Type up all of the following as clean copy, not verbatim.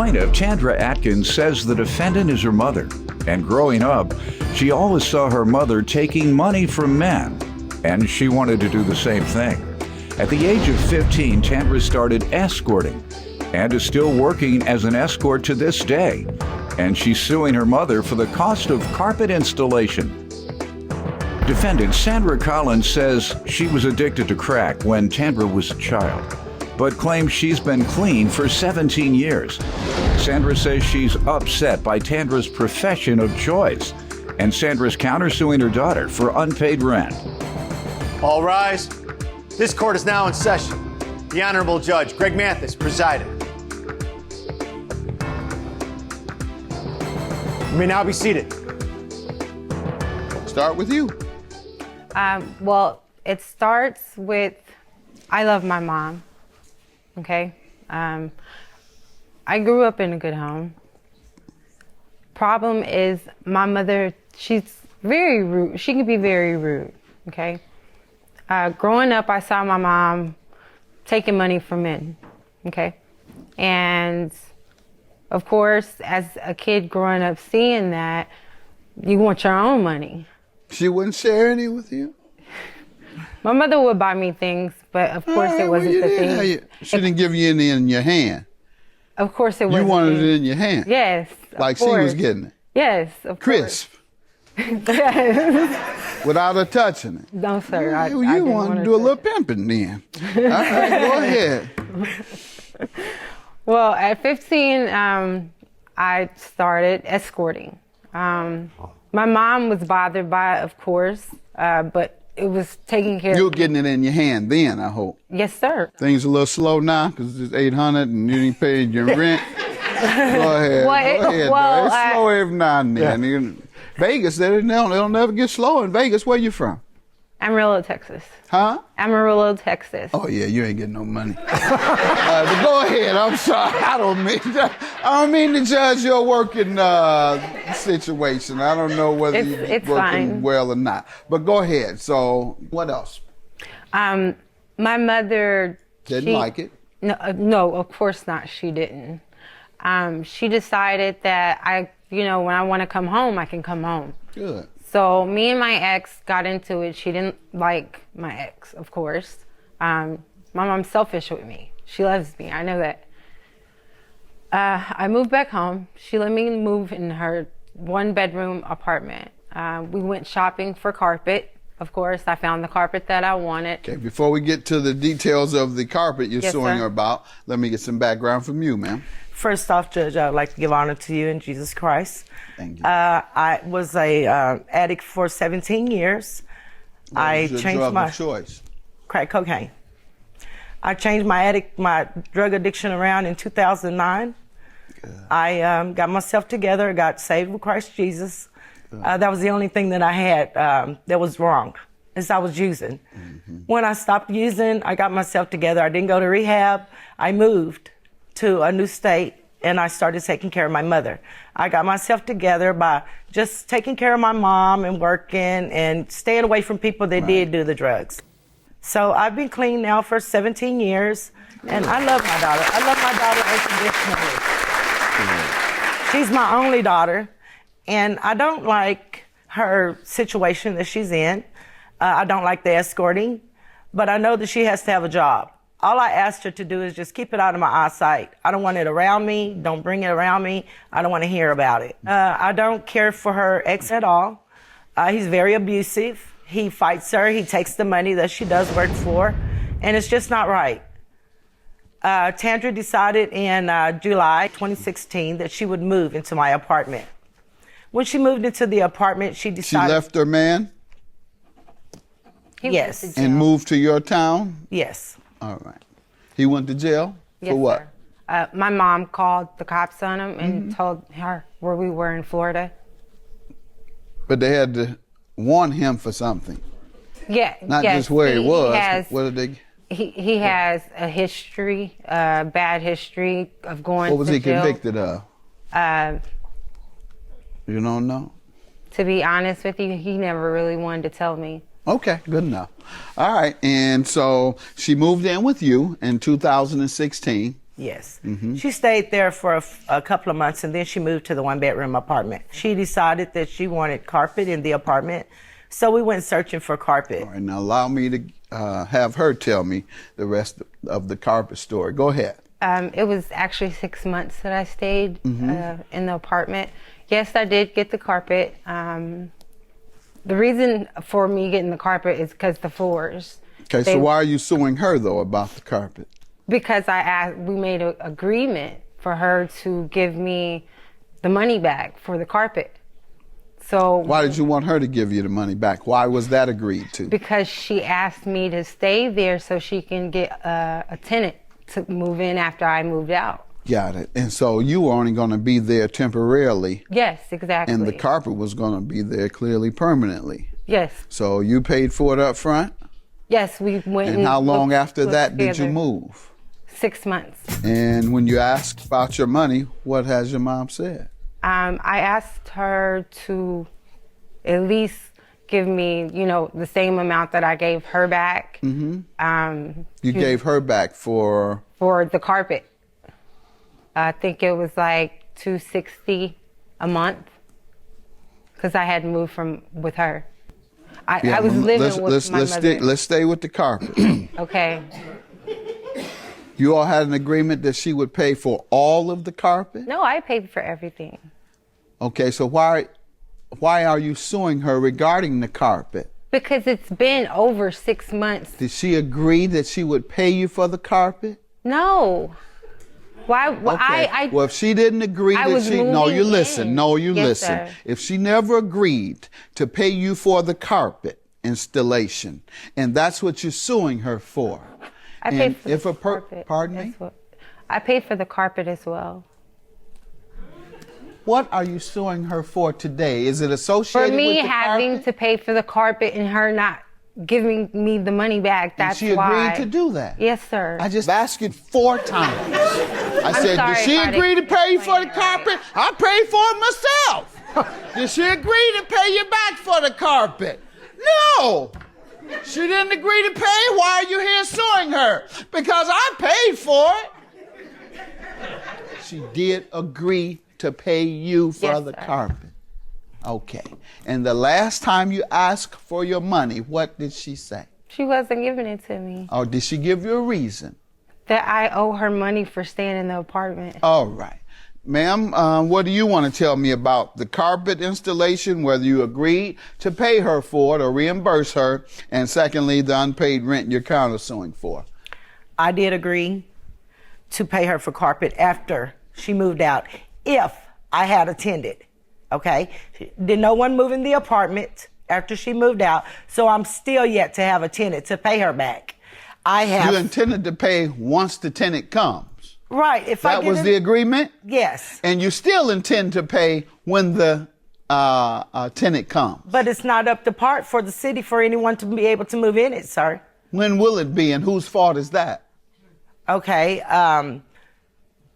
plaintiff, Chandra Atkins, says the defendant is her mother, and growing up, she always saw her mother taking money from men, and she wanted to do the same thing. At the age of 15, Chandra started escorting and is still working as an escort to this day, and she's suing her mother for the cost of carpet installation. Defendant Sandra Collins says she was addicted to crack when Chandra was a child, but claims she's been clean for 17 years. Sandra says she's upset by Chandra's profession of choice, and Sandra's countersuing her daughter for unpaid rent. All rise. This court is now in session. The Honorable Judge Greg Mathis presiding. You may now be seated. Start with you. Well, it starts with, I love my mom, okay? I grew up in a good home. Problem is, my mother, she's very rude. She can be very rude, okay? Growing up, I saw my mom taking money from men, okay? And of course, as a kid growing up seeing that, you want your own money. She wouldn't share any with you? My mother would buy me things, but of course it wasn't the thing. She didn't give you any in your hand. Of course it wasn't. You wanted it in your hand? Yes. Like she was getting it? Yes, of course. Crisp? Without her touching it? No, sir. You wanted to do a little pimping then. All right, go ahead. Well, at 15, I started escorting. My mom was bothered by it, of course, but it was taking care of. You were getting it in your hand then, I hope. Yes, sir. Things a little slow now because it's $800 and you didn't pay your rent. Go ahead. It's slow every now and then. Yeah. Vegas, they'll never get slow in Vegas. Where you from? Amarillo, Texas. Huh? Amarillo, Texas. Oh yeah, you ain't getting no money. But go ahead. I'm sorry. I don't mean to judge your working situation. I don't know whether you're working fine. well or not. But go ahead. So what else? My mother didn't like it. No, of course not. She didn't. She decided that when I want to come home, I can come home. Good. So me and my ex got into it. She didn't like my ex, of course. My mom's selfish with me. She loves me. I know that. I moved back home. She let me move in her one-bedroom apartment. We went shopping for carpet. Of course, I found the carpet that I wanted. Okay, before we get to the details of the carpet you're suing her about, let me get some background from you, ma'am. First off, Judge, I would like to give honor to you in Jesus Christ. Thank you. I was a addict for 17 years. What was your drug of choice? Crack cocaine. I changed my drug addiction around in 2009. Good. I got myself together, got saved with Christ Jesus. That was the only thing that I had that was wrong, is I was using. Mm-hmm. When I stopped using, I got myself together. I didn't go to rehab. I moved to a new state, and I started taking care of my mother. I got myself together by just taking care of my mom and working and staying away from people that did do the drugs. So I've been clean now for 17 years, and I love my daughter. I love my daughter unconditionally. She's my only daughter, and I don't like her situation that she's in. I don't like the escorting, but I know that she has to have a job. All I asked her to do is just keep it out of my eyesight. I don't want it around me. Don't bring it around me. I don't want to hear about it. I don't care for her ex at all. He's very abusive. He fights her. He takes the money that she does work for, and it's just not right. Chandra decided in July 2016 that she would move into my apartment. When she moved into the apartment, she decided... She left her man? Yes. And moved to your town? Yes. All right. He went to jail? Yes, for what? Sir. My mom called the cops on him and told her where we were in Florida. But they had to warn him for something. Yeah. Not just where he was. What did they? He has a history, bad history of going to jail. What was he convicted of? You don't know? To be honest with you, he never really wanted to tell me. Okay, good enough. All right, and so she moved in with you in 2016. Yes. She stayed there for a couple of months, and then she moved to the one-bedroom apartment. She decided that she wanted carpet in the apartment, so we went searching for carpet. All right, now allow me to have her tell me the rest of the carpet story. Go ahead. It was actually 6 months that I stayed in the apartment. Yes, I did get the carpet. The reason for me getting the carpet is because the floors. Okay, so why are you suing her, though, about the carpet? Because we made an agreement for her to give me the money back for the carpet. So why did you want her to give you the money back? Why was that agreed to? Because she asked me to stay there so she can get a tenant to move in after I moved out. Got it. And so you were only going to be there temporarily. Yes, exactly. And the carpet was going to be there clearly permanently. Yes. So you paid for it up front? Yes, we went. And how long after that did you move? 6 months. And when you asked about your money, what has your mom said? I asked her to at least give me, the same amount that I gave her back. You gave her back for the carpet. I think it was like $260 a month because I had moved with her. I was living with my mother. Let's stay with the carpet. Okay. You all had an agreement that she would pay for all of the carpet? No, I paid for everything. Okay, so why are you suing her regarding the carpet? Because it's been over 6 months. Did she agree that she would pay you for the carpet? No. Why? Okay. Well, if she didn't agree you listen. Sir. If she never agreed to pay you for the carpet installation, and that's what you're suing her for. I paid for the carpet. Pardon me? I paid for the carpet as well. What are you suing her for today? Is it associated with the carpet? For me having to pay for the carpet and her not giving me the money back, that's why. And she agreed to do that? Yes, sir. I just asked you 4 times. I said, did she agree to pay you for the carpet? I paid for it myself. Did she agree to pay you back for the carpet? No. She didn't agree to pay. Why are you here suing her? Because I paid for it. She did agree to pay you for the carpet. Okay. And the last time you asked for your money, what did she say? She wasn't giving it to me. Oh, did she give you a reason? That I owe her money for staying in the apartment. All right. Ma'am, what do you want to tell me about the carpet installation, whether you agreed to pay her for it or reimburse her, and secondly, the unpaid rent you're countersuing for? I did agree to pay her for carpet after she moved out, if I had attended, okay? Did no one move in the apartment after she moved out, so I'm still yet to have a tenant to pay her back. You intended to pay once the tenant comes. Right. That was the agreement? Yes. And you still intend to pay when the tenant comes? But it's not up to part for the city for anyone to be able to move in it, sir. When will it be, and whose fault is that? Okay.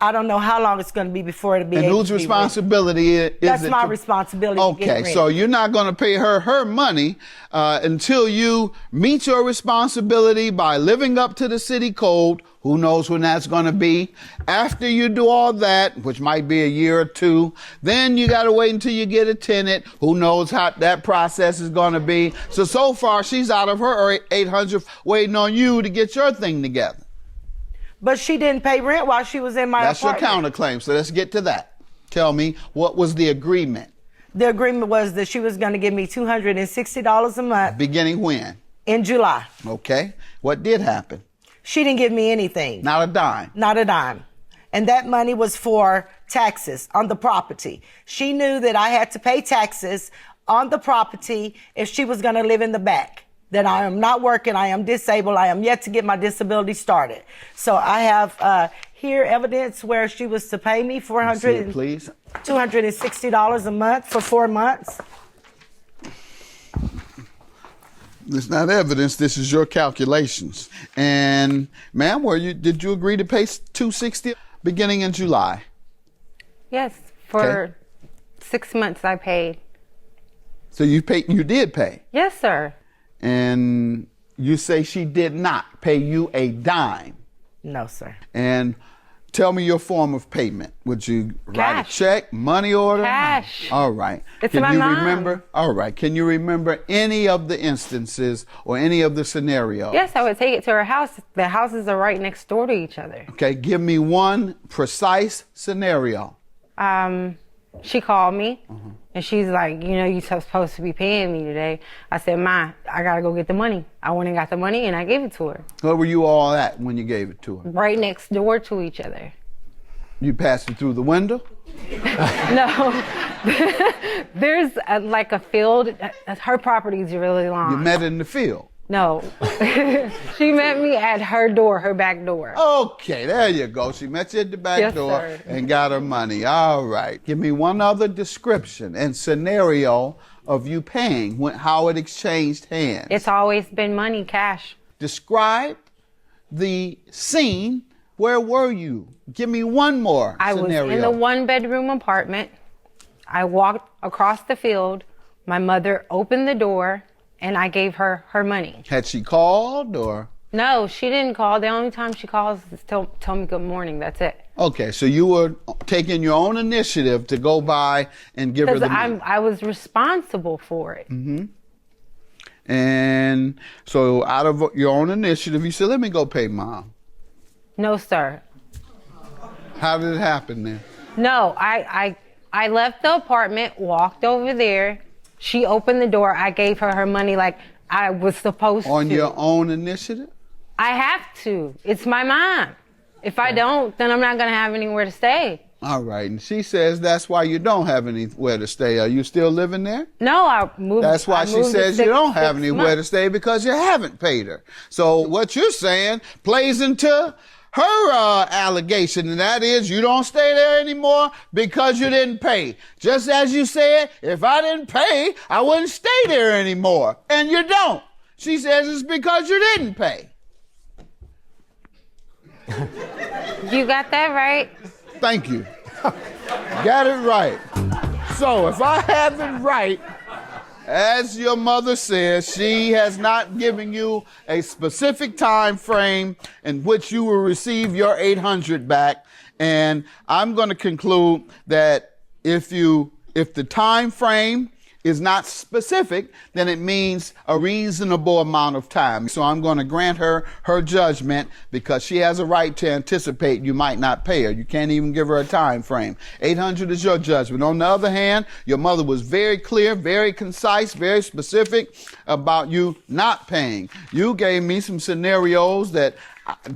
I don't know how long it's going to be before it'll be able to be. And whose responsibility is it? That's my responsibility. Okay, so you're not going to pay her money until you meet your responsibility by living up to the city code. Who knows when that's going to be? After you do all that, which might be a year or 2, then you got to wait until you get a tenant. Who knows how that process is going to be? So far, she's out of her 800 waiting on you to get your thing together. But she didn't pay rent while she was in my apartment. That's your counterclaim, so let's get to that. Tell me, what was the agreement? The agreement was that she was going to give me $260 a month. Beginning when? In July. Okay. What did happen? She didn't give me anything. Not a dime? Not a dime. And that money was for taxes on the property. She knew that I had to pay taxes on the property if she was going to live in the back. That I am not working, I am disabled, I am yet to get my disability started. So I have here evidence where she was to pay me $260 a month for 4 months. It's not evidence, this is your calculations. And ma'am, did you agree to pay $260 beginning in July? Yes, for 6 months I paid. So you did pay? Yes, sir. And you say she did not pay you a dime? No, sir. And Tell me your form of payment. Would you write a Cash. check, money order? Cash. All right. It's Can my you mom. remember? All right. Can you remember any of the instances or any of the scenarios? Yes, I would take it to her house. The houses are right next door to each other. Okay. Give me one precise scenario. She called me and she's like, you know, you're supposed to be paying me today. I said, Ma, I gotta go get the money. I went and got the money and I gave it to her. Where were you all at when you gave it to her? Right next door to each other. You passed it through the window? No, there's like a field. Her property is really long. You met in the field? No, she met me at her door, her back door. Okay, there you go. She met you at the back Yes, door sir. and got her money. All right. Give me one other description and scenario of you paying, how it exchanged hands. It's always been money, cash. Describe the scene. Where were you? Give me one more I scenario. was in the one-bedroom apartment. I walked across the field. My mother opened the door, and I gave her her money. Had she called or? No, she didn't call. The only time she calls is tell me good morning. That's it. Okay, so you were taking your own initiative to go by and give her Because the money. I was responsible for it. Mm-hmm. And so out of your own initiative, you said, let me go pay Mom. No, sir. How did it happen then? No, I left the apartment, walked over there. She opened the door. I gave her her money like I was supposed to. On your own initiative? I have to. It's my mom. If I don't, then I'm not going to have anywhere to stay. All right. And she says that's why you don't have anywhere to stay. Are you still living there? No, I moved. That's why I she moved says to you don't have 6 anywhere to months. stay because you haven't paid her. So what you're saying plays into her allegation, and that is you don't stay there anymore because you didn't pay. Just as you said, if I didn't pay, I wouldn't stay there anymore. And you don't. She says it's because you didn't pay. You got that right. Thank you. Got it right. So if I have it right, as your mother says, she has not given you a specific time frame in which you will receive your $800 back. And I'm going to conclude that if the time frame is not specific, then it means a reasonable amount of time. So I'm going to grant her her judgment because she has a right to anticipate you might not pay her. You can't even give her a time frame. $800 is your judgment. On the other hand, your mother was very clear, very concise, very specific about you not paying. You gave me some scenarios that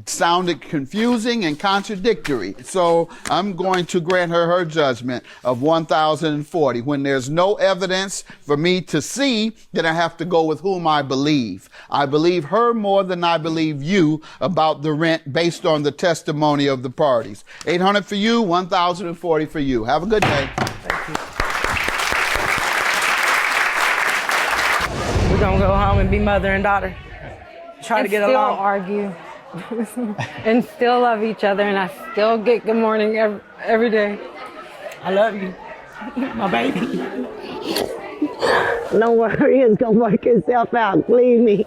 sounded confusing and contradictory. So I'm going to grant her her judgment of $1,040. When there's no evidence for me to see, then I have to go with whom I believe. I believe her more than I believe you about the rent based on the testimony of the parties. $800 for you, $1,040 for you. Have a good day. Thank you. We're gonna go home and be mother and daughter. Try to get still along. argue. And still love each other, and I still get good morning every day. I love you, my baby. No worry, it's gonna work itself out. Believe me.